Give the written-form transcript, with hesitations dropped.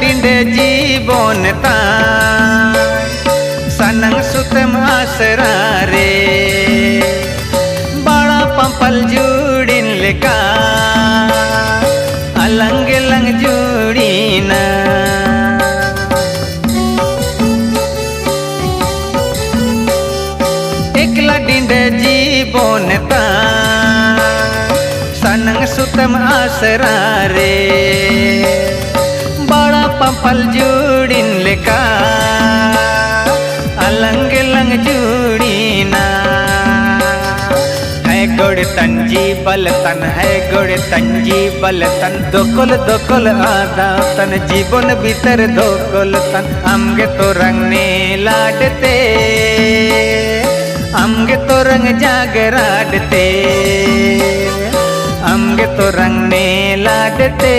डिंडे जीवन सनंग सुतम आसरा रे बड़ा पंपल जुड़िन लेका अलंग लंग जुड़ीना एकला डिंडे जीवन सनंग सुतम आसरा रे बड़ा पंपल जुड़िन लेका अलंग लंग जुड़ीना है गोड़ तंजी बलतन है गोड़ तंजी बलतन दोकल दोकल आदा तन जीवन भीतर दोकल तन आमगे तो रंगने लाडते आमगे तो रंग जागराडते आमगे तो रंगने लाडते